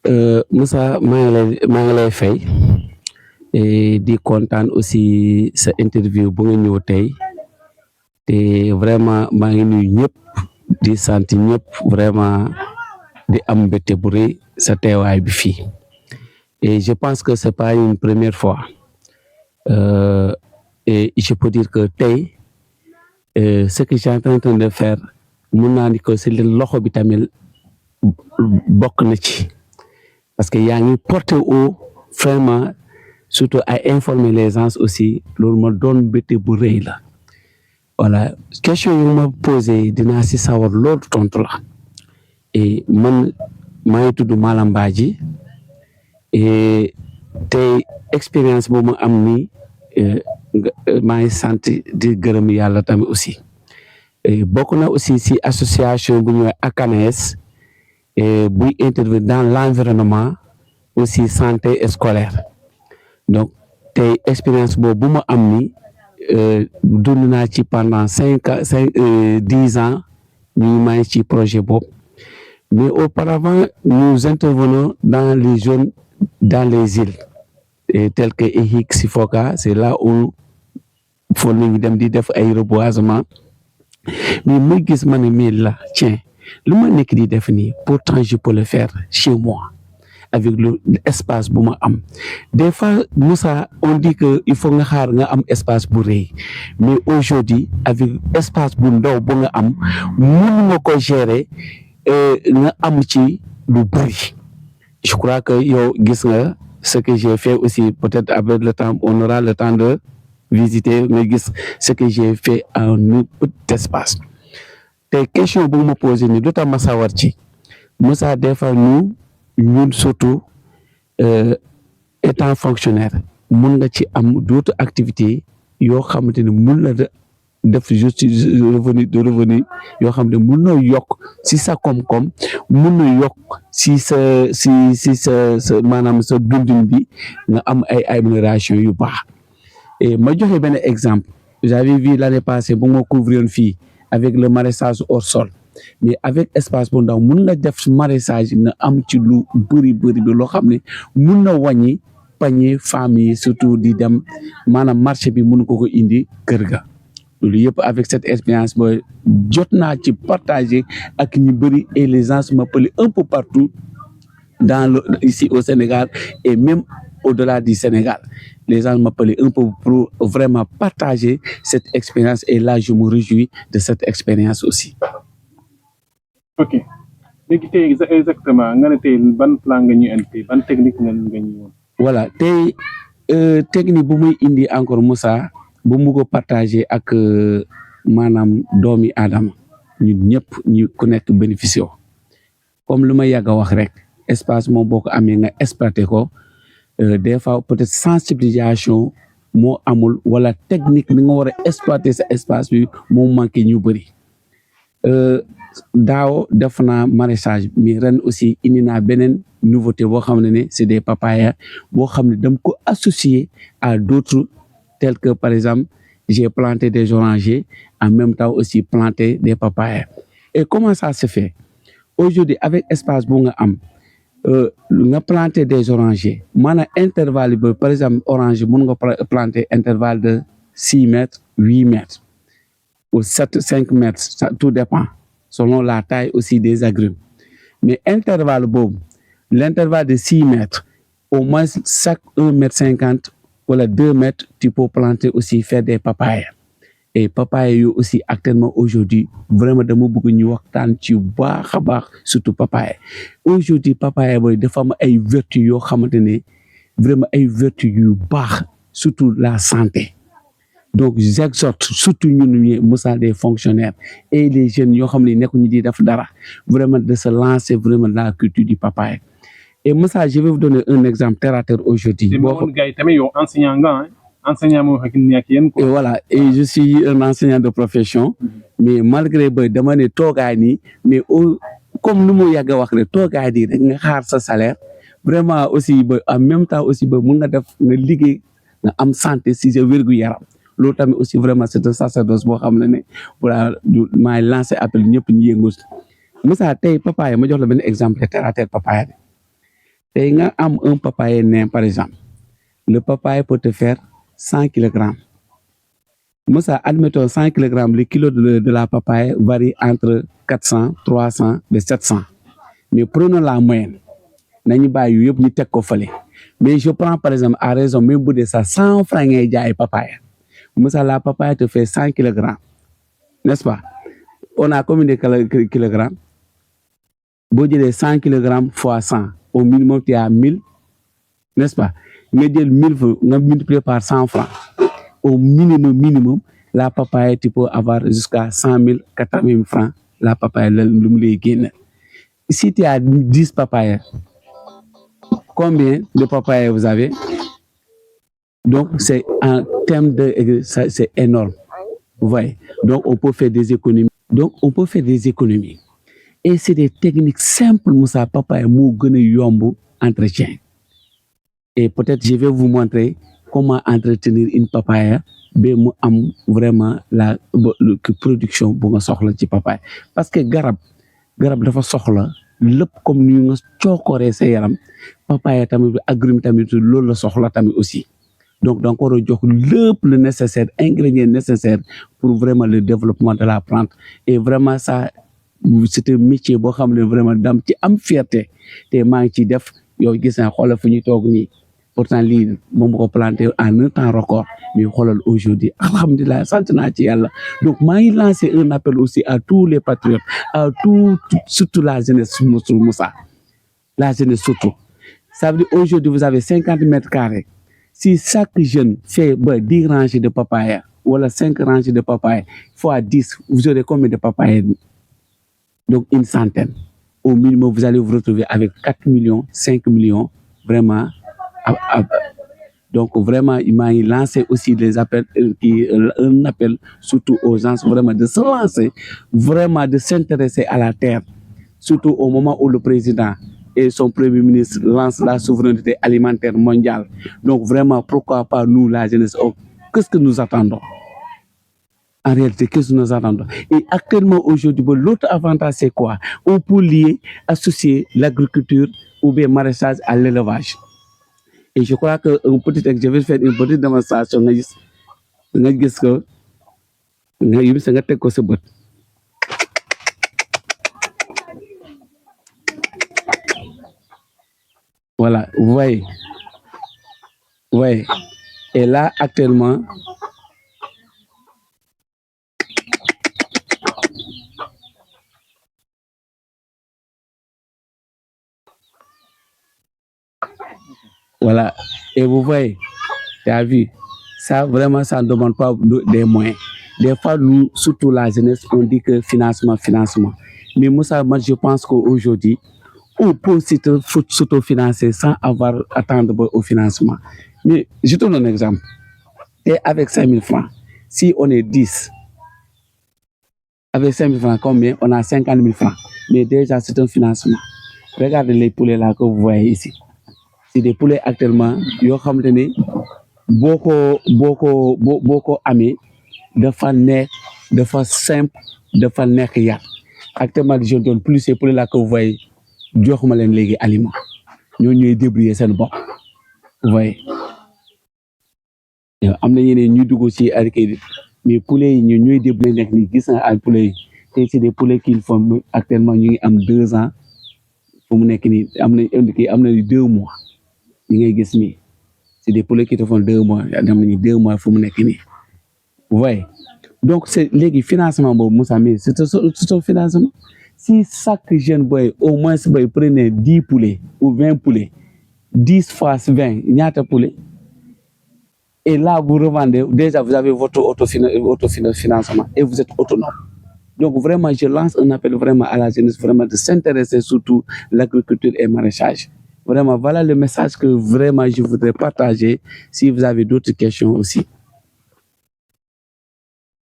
Moussa maa ngi lay fay et di kontaan aussi sa interview bu nga ñëw tey te vraiment maa ngi nuyu ñëpp di sant ñëpp vraiment di am mbégte bu rëy sa teewaay bi fii et je pense que c'est pas une première fois et je peux dire que tey ce que j'ai en train de faire mun naa ni que si loxo bi tamit bokk na ci parce que yaa ngi porté au vraiment surtout à informer les gens aussi loolu ma doon mbégte bu rëy la voilà question yu ma posé dinaa si sawar loolu tontu la et man maa ngi tudd Malam Badji et tey expérience bu ma am ni maa ngi sant di gërëm yàlla tamit aussi bokk na aussi si association bu ñuy ACANES buy intervenir dans l'environnement aussi santé scolaire donc tey expérience boobu bu ma am ni dund naa ci pendant 10 ans ñu maa ngi ci projet boobu mais auparavant nous intervenons dans les zones dans les îles telles que EHIC Sifoka c'est là où foo nañu dem di def ay reboisement mais muy gis ma ne mais là tiens lu ma nekk di def nii pourtant je peux le faire chez moi avec l'espace bu ma am des fois Moussa on dit que il faut nga xaar nga am espace bu rëy mais aujourd'hui avec espace bu ndaw bu nga am mun nga ko gérer nga am ci lu bëri je crois que yow gis nga ce que j'ai fait aussi peut-être avec le temps on aura le temps de visiter nga gis ce que j'ai fait en un petit espace te question bu ma posé ni lu tax ma sawar ci Moussa des fois ñun surtout étant fonctionnaire mun nga ci am d'autres activités yoo xamante ne mun la def juste revenu yoo xam ne mun na yokk si sa koom-koom mun na yokk si sa maanaam sa dundin bi nga am ay amélioration yu baax et ma joxe benn exemple j'avais vu l'année passée bu ma couvrir fii avec le maraîchage hors sol mais avec espace bu ndaw mun nga def maraîchage nga am ci lu bëri bi loo xam ne mun na wàññi panier famille surtout di dem maanaam marché bi mun ko indi kër ga loolu yëpp avec cette expérience ba jot naa ci partager ak ñu bëri et les gens m'appellent un peu partout ici au Sénégal et même au-delà du Sénégal les gens m'appellent un peu pour vraiment partager cette expérience et là je me réjouis de cette expérience aussi. Ok léegi tey exactement nga ne tey ban plan nga ñu indi ban technique nga ñu woon. Voilà tey technique bu muy indi encore Moussa bu mu ko partager ak maanaam doomi aadama ñun ñëpp ñu ku nekk bénéficier comme lu ma yàgg a wax rek espace moom boo ko amee nga exploiter ko des fois peut-être sensibilisation moo amul wala technique bi nga war a exploiter sa espace bi moo manqué ñu bëri daaw def naa maraîchage mais ren aussi indi naa beneen nouveauté boo xam ne c'est des papayas boo xam ne dama ko associer à d'autres tels que par exemple j'ai planté des orangers en même temps aussi planté des papayas et comment ça se fait aujourd'hui avec espace bu nga am nga planter des orangers maanaam intervalle bi par exemple oranger mun nga planter intervalle de 6 mètres 8 mètres ou 5 mètres ça tout dépend selon la taille aussi des agrumes mais intervalle boobu l'intervalle de 6 mètres au moins chaque 1,50 m wala 2 mètres tu peux planter aussi faire des papayas et papayas yu aussi actuellement aujourd'hui vraiment dama bëgg ñu waxtaan ci baax a baax surtout papaya aujourd'hui papaya booy dafa am ay vertus yoo xamante ne vraiment ay vertus yu baax surtout la santé donc j'exhorte surtout ñun Moussa des fonctionnaires et les jeunes yoo xam ne nekkuñu di def dara vraiment de se lancer vraiment dans la culture du papaya et Moussa je vais vous donner un exemple terre à terre aujourd'hui. Enseignant nga enseignant moo ak yéen et voilà et je suis un enseignant de profession mais malgré ba dama ne toogaay nii mais comme nu mu yàgg a wax rek toogaay nii rek nga xaar sa salaire vraiment aussi ba en même temps aussi ba mun nga def nga liggéey nga am santé si sa wérgu yaram loolu tamit aussi vraiment c'est un sacerdoce boo xam ne voilà maay lancé appel ñëpp ñu yëngu Moussa tey papaya ma jox la benn exemple terre à terre papaya bi tey nga am un papaye nain par exemple le papaye peut te faire 100 kilogrammes. Moussa, admettons 100 kilogrammes, le kilo de la papaye varie entre 400, 300 et 700. Mais prenons la moyenne. Mais je prends par exemple à raison même de ça 100 francs de papaye. Moussa, la papaye te fait 100 kilogrammes. N'est-ce pas? On a combien de kilogrammes? Si tu 100 kilogrammes fois 100, au minimum tu as 1000. N'est-ce pas? Mais 1000, on multiplie par 100 francs. Au minimum, la papaye, tu peux avoir jusqu'à 100 000, 80 000 francs. La papaye, si tu as 10 papayes, combien de papayes vous avez? Donc, c'est en termes de... c'est énorme. Vous voyez? Donc, on peut faire des économies. Et c'est des techniques simples, Moussa, papaye, mougone, yombo, entretien. Et peut-être je vais vous montrer comment entretenir une papaye, mais vraiment la production pour nga papaye. Parce que garab dafa soxla lepp comme ni nga ciokoré sa yaram papaye tamit agrumes tamit loolu la soxla tamit aussi. Donc on jox lepp le nécessaire ingrédients nécessaires pour vraiment le développement de la plante et vraiment ça c'est un métier bo xamné vraiment dam ci am fierté té ma ngi ci def yow gis na xolal fu ñu tok ni. Pourtant lii moom ko planté en un temps record mais xoolal aujourd'hui alhamdulilah sant naa ci yàlla donc maa ngi lancé un appel aussi à tous les patriotes à surtout la jeunesse Moussa, la jeunesse surtout. Ça veut dire aujourd'hui vous avez 50 mètres carrés. Si chaque jeune fait 10 rangées de papaye ou 5 rangées de papaye fois 10, vous aurez combien de papaye? Donc une centaine. Au minimum, vous allez vous retrouver avec 4 millions, 5 millions, vraiment. Donc vraiment, il m'a lancé aussi des appels, un appel surtout aux gens vraiment de se lancer, vraiment de s'intéresser à la terre, surtout au moment où le président et son premier ministre lancent la souveraineté alimentaire mondiale. Donc vraiment, pourquoi pas nous, la jeunesse, qu'est-ce que nous attendons? En réalité, qu'est-ce que nous attendons? Et actuellement, aujourd'hui, l'autre avantage, c'est quoi? On peut lier, associer l'agriculture ou bien maraîchage à l'élevage. Et je crois que je vais faire une petite démonstration. Voilà, vous voyez. Ouais. Et là, actuellement, voilà. Et vous voyez, tu as vu, ça vraiment, ça ne demande pas des moyens. Des fois, nous, surtout la jeunesse, on dit que financement. Mais moi, je pense qu'aujourd'hui, on peut s'autofinancer sans avoir à attendre au financement. Mais je te donne un exemple. Et avec 5 000 francs, si on est 10, avec 5 000 francs, combien? On a 50 000 francs. Mais déjà, c'est un financement. Regardez les poulets là que vous voyez ici. C'est des poulets actuellement, yo xamantene boko amé dafa neex dafa simple dafa neex yar. Actuellement je donne plus ces poulets là que vous voyez joxuma len légui aliment. Ñoo ñoy débrouiller sen bop. Vous voyez. Amna ñeneen ñu dugg ci arcade mais poulets yi ñoy débrouiller nek ni gis na ay poulets yi. C'est des poulets qui font actuellement ñu ngi am 2 ans. Fu mu nek ni amna 2 mois. C'est des poulets qui te font 2 mois. 2 mois, il faut me dire. Vous voyez? Donc, c'est les financements, Moussa, mais c'est un financement. Si chaque jeune boy, au moins, prenait 10 poulets ou 20 poulets, 10 fois 20, il y a des poulets. Et là, vous revendez, déjà, vous avez votre autofinancement et vous êtes autonome. Donc, vraiment, je lance un appel vraiment à la jeunesse, vraiment de s'intéresser surtout à l'agriculture et le maraîchage. Vraiment, voilà le message que vraiment je voudrais partager. Si vous avez d'autres questions aussi.